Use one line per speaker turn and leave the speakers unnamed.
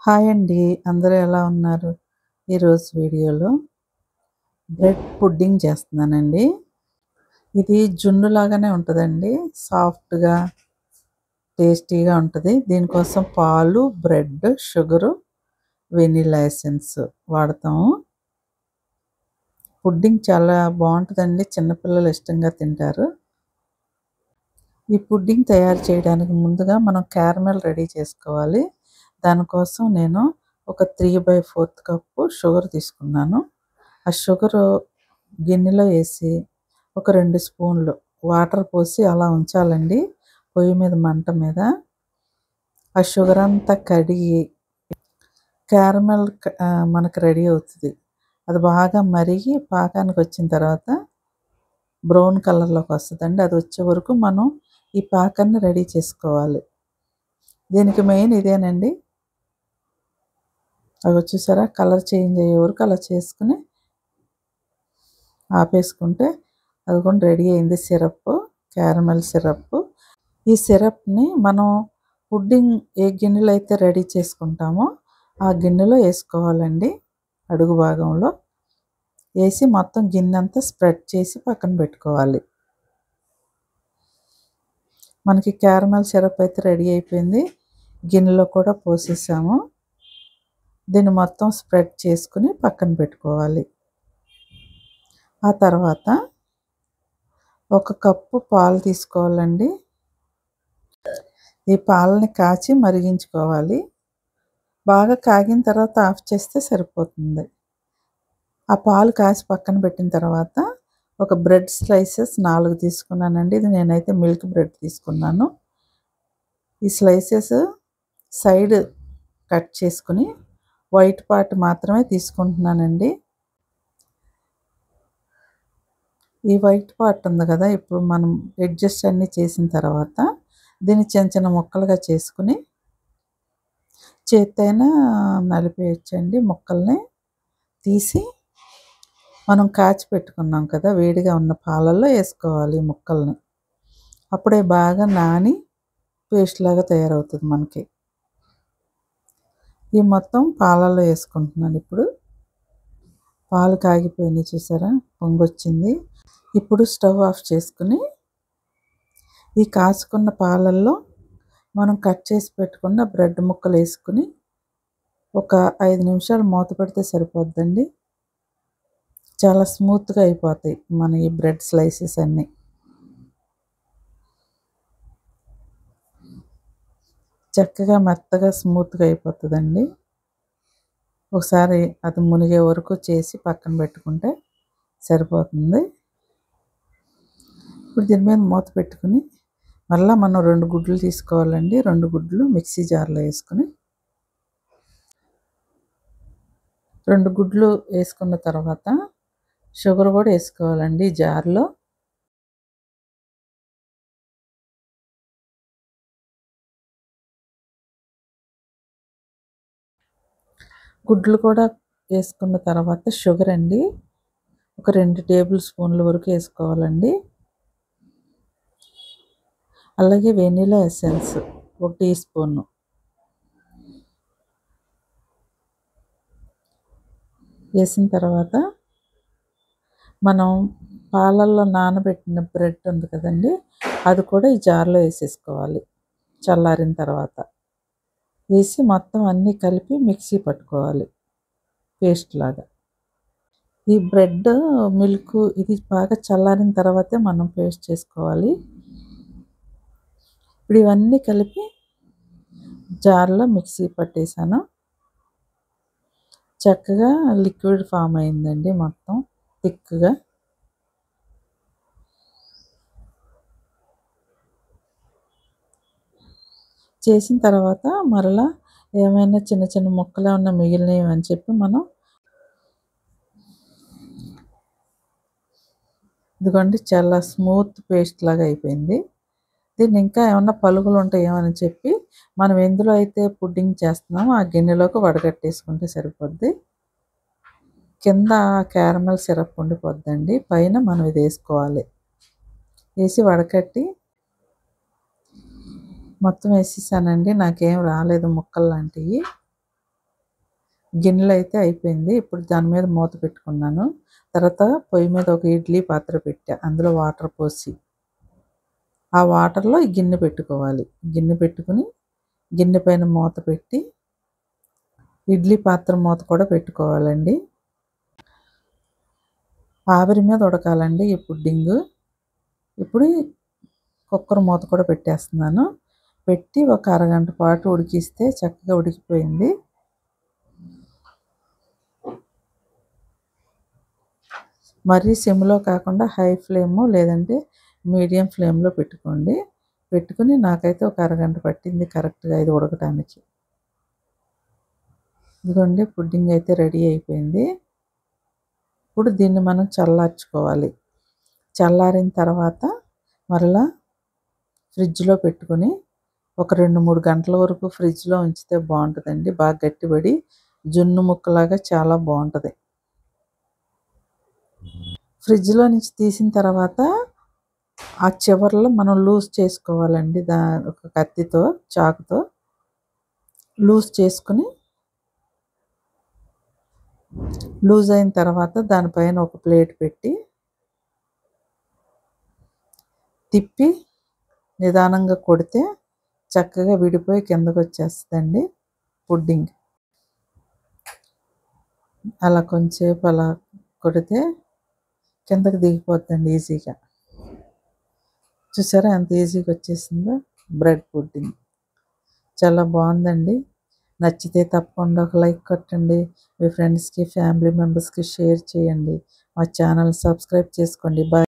Hi అండి. అందరూ ఎలా ఉన్నారు? ఈరోజు వీడియోలో బ్రెడ్ పుడ్డింగ్ చేస్తున్నానండి. ఇది జున్ను లాగానే ఉంటదండి. సాఫ్ట్‌గా, టేస్టీగా ఉంటది. దీనికోసం పాలు, బ్రెడ్, షుగరు, వెనిల్లా ఎసెన్స్ వాడతాము. పుడ్డింగ్ చాలా బావుంటదండి. చిన్న పిల్లలు ఇష్టంగా తింటారు. ఈ పుడ్డింగ్ తయారు చేయడానికి ముందుగా మనం క్యారమెల్ రెడీ చేసుకోవాలి. దానికోసం నేను ఒక 3/4 కప్పు షుగర్ తీసుకున్నాను. ఆ షుగరు గిన్నెలో ఏసి ఒక 2 స్పూన్లు వాటర్ పోసి అలా ఉంచాలండి పొయ్యి మీద మంట మీద. ఆ షుగర్ అంతా కరిగి క్యారమెల్ మనకు రెడీ అవుతది. అది బాగా మరిగి పాకానికొచ్చిన తర్వాత బ్రౌన్ కలర్‌లోకి వస్తదండి. అది వచ్చే వరకు మనం ఈ పాకాన్ని రెడీ చేసుకోవాలి. దీనికి మెయిన్ ఇదేనండి. అగో చూసారా కలర్ చేంజ్ అయ్యే వరకు అలా చేసుకొని ఆపేసుకుంటే అదిగోండి రెడీ అయింది సిరప్, క్యారమెల్ సిరప్. ఈ సిరప్‌ని మనం పుడ్డింగ్ ఏ గిన్నెలో అయితే రెడీ చేసుకుంటామో ఆ గిన్నెలో ఏసుకోవాలండి. అడుగు భాగంలో ఏసి మొత్తం గిన్నంతా స్ప్రెడ్ చేసి పక్కన పెట్టుకోవాలి. మనకి క్యారమెల్ సిరప్ అయితే రెడీ అయిపోయింది. గిన్నెలో కూడా పోసేసాము. దీన్ని మొత్తం స్ప్రెడ్ చేసుకొని పక్కన పెట్టుకోవాలి. ఆ తర్వాత ఒక కప్పు పాలు తీసుకోవాలండి. ఈ పాలని కాచి మరిగించుకోవాలి. బాగా కాగిన తర్వాత ఆఫ్ చేస్తే సరిపోతుంది. ఆ పాలు కాచి పక్కన పెట్టిన తర్వాత ఒక బ్రెడ్ స్లైసెస్ 4 తీసుకున్నానండి. ఇది నేనైతే మిల్క్ బ్రెడ్ తీసుకున్నాను. ఈ స్లైసెస్ సైడ్ కట్ చేసుకొని వైట్ పార్ట్ మాత్రమే తీసుకుంటున్నానండి. ఈ వైట్ పార్ట్ ఉంది కదా! ఇప్పుడు మనం అడ్జస్ట్ అన్నీ చేసిన తర్వాత దీన్ని చిన్న చిన్న ముక్కలుగా చేసుకొని చేత్తో అయినా నలిపేయొచ్చండి. ముక్కల్ని తీసి మనం కాచి పెట్టుకున్నాం కదా! వేడిగా ఉన్న పాలల్లో ఏసుకోవాలి ముక్కల్ని. అప్పుడే బాగా నాని పేస్ట్ లాగా తయారవుతది మనకి. ఈ మొత్తం పాలల్లో ఏసుకుంటున్నాను ఇప్పుడు. పాలు కాగిపోయినాయి చూసారా? పొంగొచ్చింది. ఇప్పుడు స్టవ్ ఆఫ్ చేసుకొని ఈ కాచుకున్న పాలల్లో మనం కట్ చేసి పెట్టుకున్న బ్రెడ్ ముక్కలు ఏసుకొని ఒక 5 నిమిషాలు మూత పెడితే సరిపోద్దండి. చాలా స్మూత్‌గా అయిపోతాయి మన ఈ బ్రెడ్ స్లైసెస్ అన్నీ. చక్కగా మెత్తగా స్మూత్‌గా అయిపోతదండి. ఒకసారి అది మునిగే వరకు చేసి పక్కన పెట్టుకుంటే సరిపోతుంది. ఇప్పుడు దీని మీద మూత పెట్టుకొని మళ్ళా మనం 2 గుడ్లు తీసుకోవాలండి. 2 గుడ్లు మిక్సీ జార్‌లో ఏసుకొని 2 గుడ్లు ఏసుకున్న తర్వాత షుగర్ కూడా ఏసుకోవాలండి జార్‌లో. గుడ్లు కూడా ఏసుకున్న తర్వాత షుగర్ అండి. ఒక 2 టేబుల్ స్పూన్ల వరకు ఏసుకోవాలండి. అలాగే వెనిల్లా ఎసెన్స్ ఒక టీ స్పూను. వేసిన తర్వాత మనం పాలల్లో నానబెట్టిన బ్రెడ్ ఉంది కదండీ! అది కూడా ఈ జార్‌లో ఏసేసుకోవాలి చల్లారిన తర్వాత. వేసి మొత్తం అన్నీ కలిపి మిక్సీ పట్టుకోవాలి పేస్ట్ లాగా. ఈ బ్రెడ్, మిల్క్ ఇది బాగా చల్లారిన తర్వాతే మనం పేస్ట్ చేసుకోవాలి. ఇప్పుడు ఇవన్నీ కలిపి జార్‌లో మిక్సీ పట్టేసాను. చక్కగా లిక్విడ్ ఫామ్ అయిందండి మొత్తం థిక్‌గా. చేసిన తర్వాత మరలా ఏమైనా చిన్న చిన్న ముక్కలేమన్నా మిగిలినవి అని చెప్పి మనం ఇదిగోండి చాలా స్మూత్ పేస్ట్ లాగా అయిపోయింది. దీన్ని ఇంకా ఏమన్నా పలుకులు ఉంటాయేమో అని చెప్పి మనం ఎందులో అయితే పుడ్డింగ్ చేస్తున్నామో ఆ గిన్నెలోకి వడగట్టేసుకుంటే సరిపోద్ది. కింద క్యారమెల్ సిరప్ ఉండిపోద్దండి. పైన మనం ఇది వేసుకోవాలి. వేసి వడకట్టి మొత్తం వేసేసానండి. నాకేం రాలేదు ముక్కలు లాంటివి. గిన్నెలో అయితే అయిపోయింది. ఇప్పుడు దాని మీద మూత పెట్టుకున్నాను. తర్వాత పొయ్యి మీద ఒక ఇడ్లీ పాత్ర పెట్టా. అందులో వాటర్ పోసి ఆ వాటర్‌లో ఈ గిన్నె పెట్టుకోవాలి. గిన్నె పెట్టుకొని గిన్నె పైన మూత పెట్టి ఇడ్లీ పాత్ర మూత కూడా పెట్టుకోవాలండి. ఆవిరి మీద ఉడకాలండి ఈ పుడ్డింగు. ఇప్పుడు కుక్కర్ మూత కూడా పెట్టేస్తున్నాను. పెట్టి ఒక అరగంట పాటు ఉడికిస్తే చక్కగా ఉడికిపోయింది. మరీ సిమ్‌లో కాకుండా హై ఫ్లేము లేదంటే మీడియం ఫ్లేమ్‌లో పెట్టుకోండి. పెట్టుకొని నాకైతే ఒక అరగంట పట్టింది కరెక్ట్‌గా ఇది ఉడకటానికి. ఇదిగోండి పుడ్డింగ్ అయితే రెడీ అయిపోయింది. ఇప్పుడు దీన్ని మనం చల్లార్చుకోవాలి. చల్లారిన తర్వాత మరలా ఫ్రిడ్జ్‌లో పెట్టుకొని ఒక 2, 3 గంటల వరకు ఫ్రిడ్జ్‌లో ఉంచితే బావుంటదండి. బాగా గట్టిపడి జున్ను ముక్కలాగా చాలా బావుంటది. ఫ్రిడ్జ్‌లో నుంచి తీసిన తర్వాత ఆ చివర్లో మనం లూజ్ చేసుకోవాలండి. ఒక కత్తితో, చాకుతో లూజ్ చేసుకొని లూజ్ అయిన తర్వాత దానిపైన ఒక ప్లేట్ పెట్టి తిప్పి నిదానంగా కొడితే చక్కగా విడిపోయి కిందకొచ్చేస్తదండి పుడ్డింగ్. అలా కొంచెంసేపు అలా కొడితే కిందకి దిగిపోద్దండి ఈజీగా. చూసారా ఎంత ఈజీగా వచ్చేసిందో బ్రెడ్ పుడ్డింగ్. చాలా బాగుందండి. నచ్చితే తప్పకుండా ఒక లైక్ కొట్టండి. మీ ఫ్రెండ్స్‌కి, ఫ్యామిలీ మెంబర్స్‌కి షేర్ చేయండి. మా ఛానల్ సబ్స్క్రైబ్ చేసుకోండి. బాయ్.